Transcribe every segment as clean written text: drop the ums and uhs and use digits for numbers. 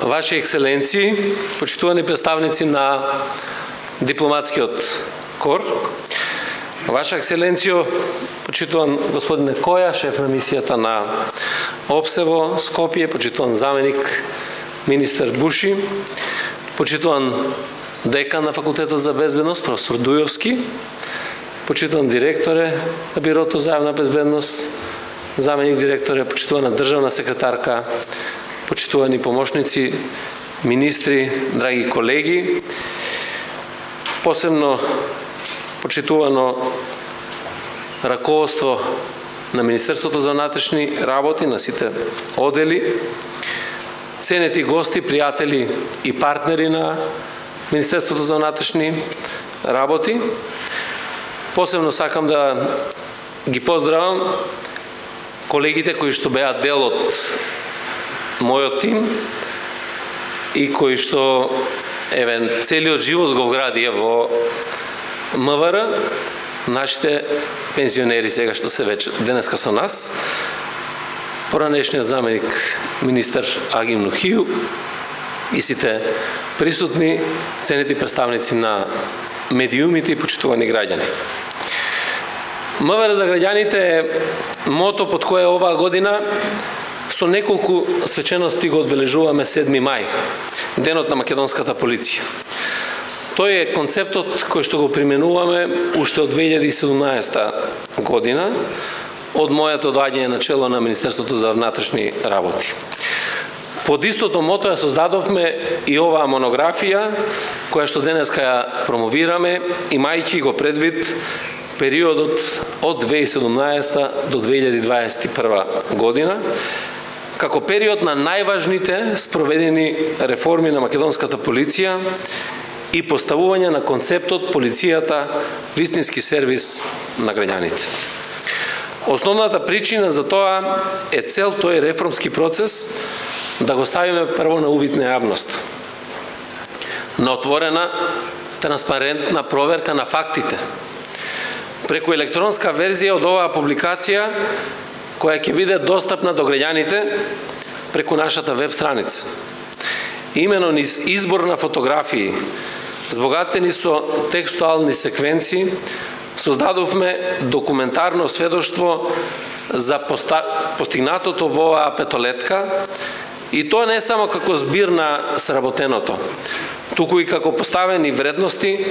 Ваши екселенции, почитувани представници на дипломатскиот кор, Ваша екселенциjo, почитуван господине Која, шеф на мисијата на ОПСЕ во Скопје, почитуван заменик министер Буши, почитуван декан на Факултетот за безбедност, професор Дујовски, почитуван директоре на Бирото за јавна безбедност, заменик директоре, почитувана државна секретарка, почитувани помошници, министри, драги колеги, посебно почитувано раководство на Министерството за внатрешни работи, на сите одели, ценети гости, пријатели и партнери на Министерството за внатрешни работи. Посебно сакам да ги поздравам колегите кои што беа дел од мојот тим и кои што целиот живот го вградија во МВР, нашите пензионери сега што се вече денеска со нас, поранешниот заменик министер Агим Нухију и сите присутни ценети представници на медиумите и почитувани граѓани. МВР за граѓаните е мото под кое оваа година со неколку свечености го одбележуваме 7 мај, денот на македонската полиција. Тој е концептот кој што го применуваме уште од 2017 година, од моето доаѓање на чело на Министерството за внатрешни работи. Под истото мото ја создадовме и оваа монографија, која што денеска ја промовираме, имајќи го предвид периодот од 2017 до 2021 година, како период на најважните спроведени реформи на македонската полиција и поставување на концептот полицијата вистински сервис на граѓаните. Основната причина за тоа е цел тој реформски процес да го ставиме прво на увид на јавност, на отворена, транспарентна проверка на фактите, преку електронска верзија од оваа публикација, која ќе биде достапна до граѓаните преку нашата веб страница. Имено низ избор на фотографии, збогатени со текстуални секвенци, создадовме документарно сведоштво за постигнатото во оваа петолетка, и тоа не само како збир на сработеното, туку и како поставени вредности,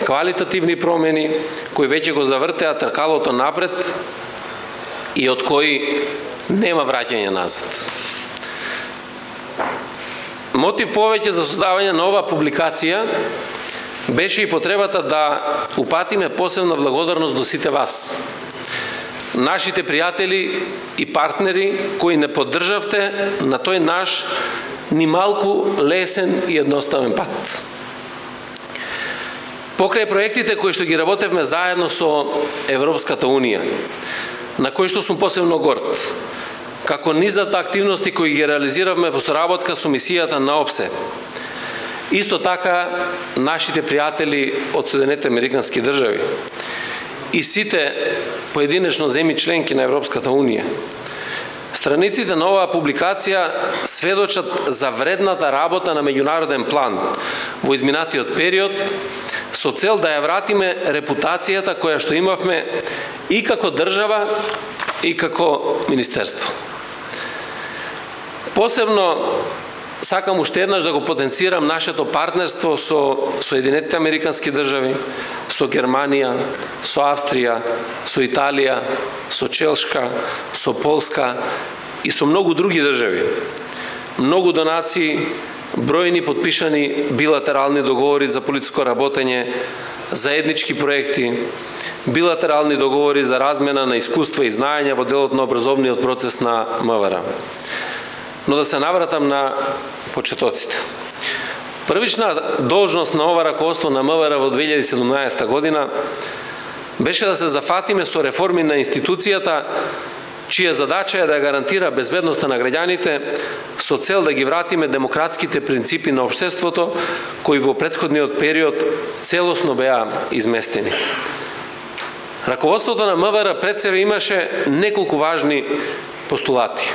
квалитативни промени, кои веќе го завртеа тркалото напред и од кои нема враќање назад. Мотив повеќе за создавање на оваа публикација беше и потребата да упатиме посебна благодарност до сите вас, нашите пријатели и партнери кои не поддржавте на тој наш ни малку лесен и едноставен пат. Покрај проектите кои што ги работевме заедно со Европската Унија, на кои што сум посебно горд, како низата активности кои ги реализиравме во соработка со мисијата на ОПСЕ, исто така нашите пријатели од Соединетите Американски држави и сите поединечно земји членки на Европската Унија. Страниците на оваа публикација сведочат за вредната работа на меѓународен план во изминатиот период, со цел да ја вратиме репутацијата која што имавме и како држава и како министерство. Посебно сакам уште еднаш да го потенцирам нашето партнерство со Соединетите Американски држави, со Германија, со Австрија, со Италија, со Челшка, со Полска и со многу други држави. Многу донации, бројни подпишани билатерални договори за политичко работење, заеднички проекти, билатерални договори за размена на искуства и знаења во делот на образовниот процес на МВР. Но да се навратам на почетоците. Првична должност на ова раководство на МВР во 2017 година беше да се зафатиме со реформи на институцијата, чија задача е да гарантира безбедноста на граѓаните со цел да ги вратиме демократските принципи на општеството, кои во претходниот период целосно беа изместени. Раководството на МВР пред себе имаше неколку важни постулати.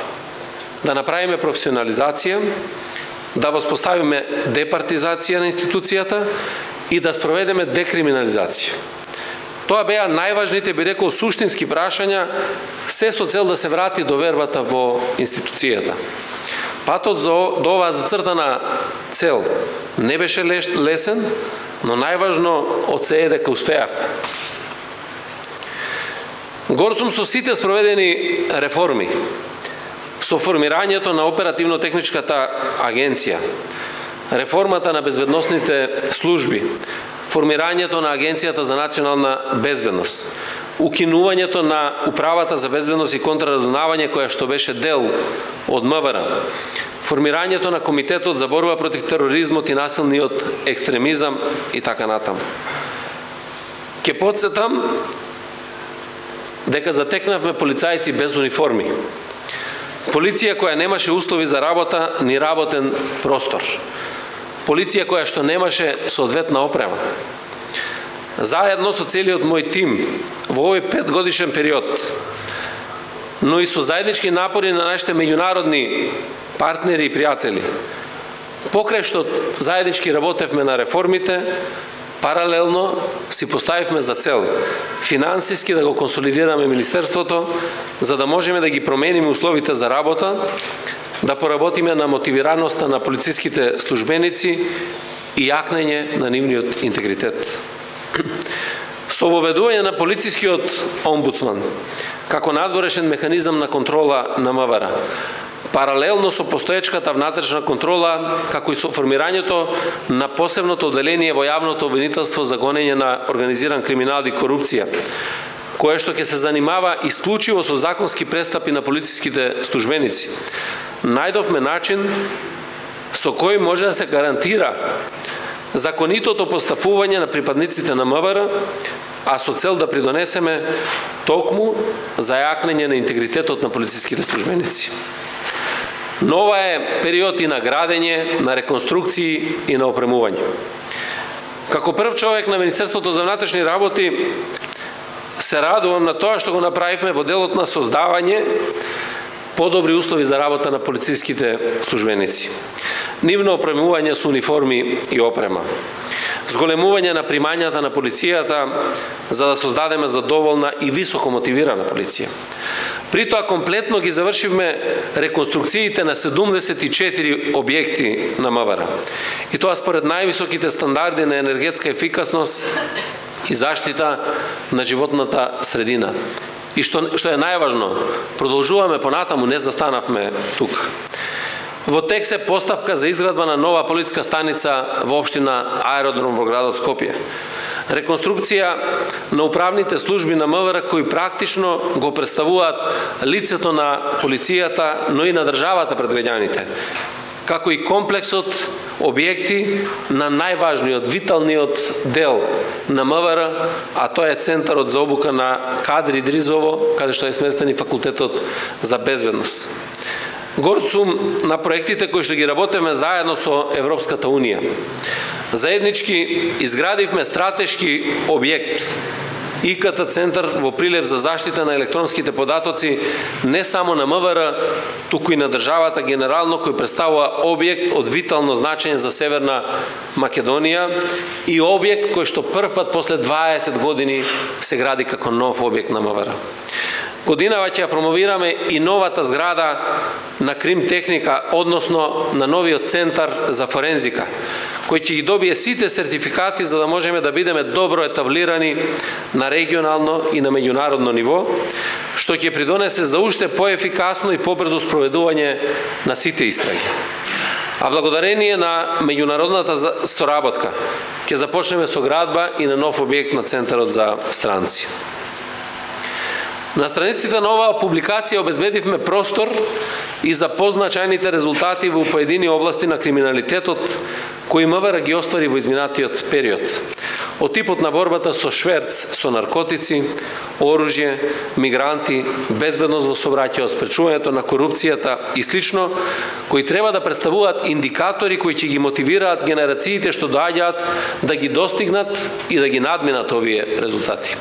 Да направиме професионализација, да воспоставиме департизација на институцијата и да спроведеме декриминализација. Тоа беа најважните, би рекол, суштински прашања, се со цел да се врати довербата во институцијата. Патот до оваа зацртана цел не беше лесен, но најважно од се е дека успеавме. Горд сум со сите спроведени реформи, со формирањето на оперативно-техничката агенција, реформата на безбедносните служби, формирањето на Агенцијата за национална безбедност, укинувањето на Управата за безбедност и контраразузнавање, која што беше дел од МВР, формирањето на Комитетот за борба против тероризмот и насилниот екстремизам и така натаму. Ке потсетам дека затекнавме полицајци без униформи. Полиција која немаше услови за работа ни работен простор. Полиција која што немаше соодветна опрема. Заедно со целиот мој тим во овој 5-годишен период, но и со заеднички напори на нашите меѓународни партнери и пријатели, покрај што заеднички работевме на реформите, паралелно си поставивме за цел финансиски да го консолидираме Министерството, за да можеме да ги промениме условите за работа, да поработиме на мотивираноста на полициските службеници и јакнење на нивниот интегритет. Со воведување на полицискиот омбудсман како надворешен механизам на контрола на МВР, паралелно со постоечката внатрешна контрола, како и со формирањето на посебното оделение во јавното обвинителство за гонење на организиран криминал и корупција, кое што ќе се занимава исклучиво со законски престапи на полициските службеници, најдовме начин со кој може да се гарантира законитото постапување на припадниците на МВР, а со цел да придонесеме токму за јакнење на интегритетот на полициските службеници. Но ова е период и на градење, на реконструкции и на опремување. Како прв човек на Министерството за внатрешни работи се радувам на тоа што го направивме во делот на создавање подобри услови за работа на полициските службеници. Нивно опремување со униформи и опрема. Зголемување на примањата на полицијата за да создадеме задоволна и високо мотивирана полиција. При тоа комплетно ги завршивме реконструкциите на 74 објекти на МВР. И тоа според највисоките стандарди на енергетска ефикасност и заштита на животната средина. И што е најважно, продолжуваме понатаму, не застанавме тука. Во тек се постапка за изградба на нова полициска станица во општина Аеродром во градот Скопје. Реконструкција на управните служби на МВР кои практично го представуваат лицето на полицијата, но и на државата пред граѓаните, како и комплексот објекти на најважниот, виталниот дел на МВР, а тоа е Центарот за обука на кадри Дризово, каде што е сместен и Факултетот за безбедност. Горд сум на проектите кои што ги работиме заедно со Европската Унија. Заеднички изградивме стратешки објект ИКТ центар во Прилеп за заштита на електронските податоци не само на МВР, туку и на државата генерално, кој представува објект од витално значење за Северна Македонија и објект кој што прв пат после 20 години се гради како нов објект на МВР. Годинава ќе промовираме и новата зграда на Крим Техника, односно на новиот центар за форензика, кој ќе ги добие сите сертификати за да можеме да бидеме добро етаблирани на регионално и на меѓународно ниво, што ќе придонесе за уште поефикасно и побрзо спроведување на сите истраги. А благодарение на меѓународната соработка ќе започнеме со градба и на нов објект на Центарот за странци. На страниците на оваа публикација обезбедивме простор и за позначајните резултати во поедини области на криминалитетот кои МВР ги оствари во изминатиот период. Од типот на борбата со шверц со наркотици, оружје, мигранти, безбедност во сообраќајот, спречувањето на корупцијата и слично, кои треба да представуваат индикатори кои ќе ги мотивираат генерациите што доаѓаат да ги достигнат и да ги надминат овие резултати.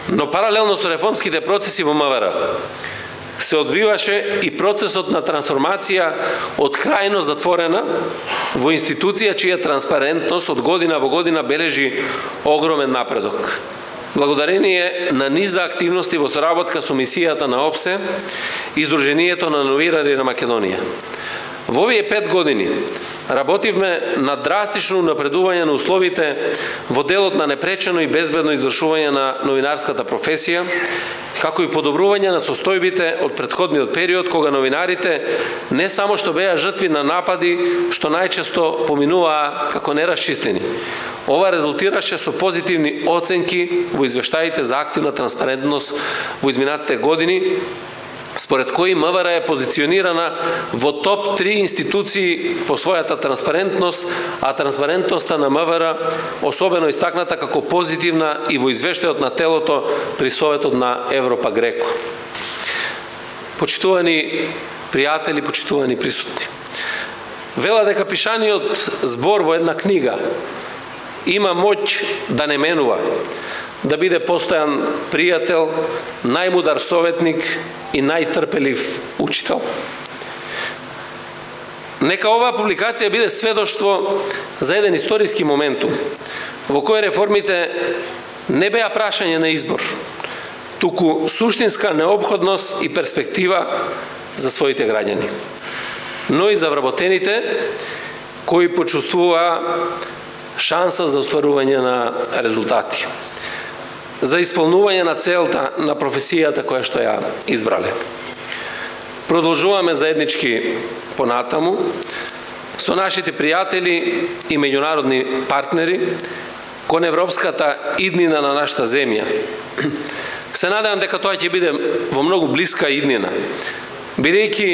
Но паралелно со реформските процеси во МВР, се одвиваше и процесот на трансформација од крајно затворена во институција чија транспарентност од година во година бележи огромен напредок. Благодарение на низа активности во соработка со мисијата на ОПСЕ и Сдруженијето на новирари на Македонија. Во овие 5 години работивме на драстично напредување на условите во делот на непречено и безбедно извршување на новинарската професија, како и подобрување на состојбите од претходниот период, кога новинарите не само што беа жртви на напади, што најчесто поминуваа како нерасчистени. Ова резултираше со позитивни оценки во извештаите за активна транспарентност во изминатите години, според кои МВР е позиционирана во топ 3 институции по својата транспарентност, а транспарентноста на МВР особено истакната како позитивна и во извештајот на телото при Советот на Европа Греко. Почитувани пријатели, почитувани присутни, вела дека пишаниот збор во една книга има моќ да не менува, да биде постојан пријател, најмудар советник и најтрпелив учител. Нека оваа публикација биде сведоштво за еден историски моментум, во кој реформите не беа прашање на избор, туку суштинска необходност и перспектива за своите граѓани, но и за вработените кои почувствуваа шанса за остварување на резултати, за исполнување на целта на професијата која што ја избрале. Продолжуваме заеднички понатаму со нашите пријатели и меѓународни партнери кон европската иднина на нашата земја. Се надевам дека тоа ќе биде во многу блиска иднина, бидејќи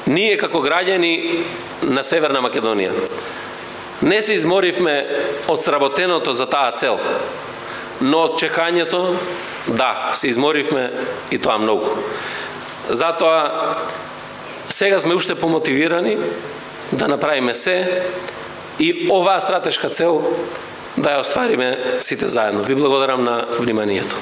ние како граѓани на Северна Македонија не се изморивме од сработеното за таа цел, но од чекањето, да, се изморивме и тоа многу. Затоа, сега сме уште помотивирани да направиме се и оваа стратешка цел да ја оствариме сите заедно. Ви благодарам на вниманието.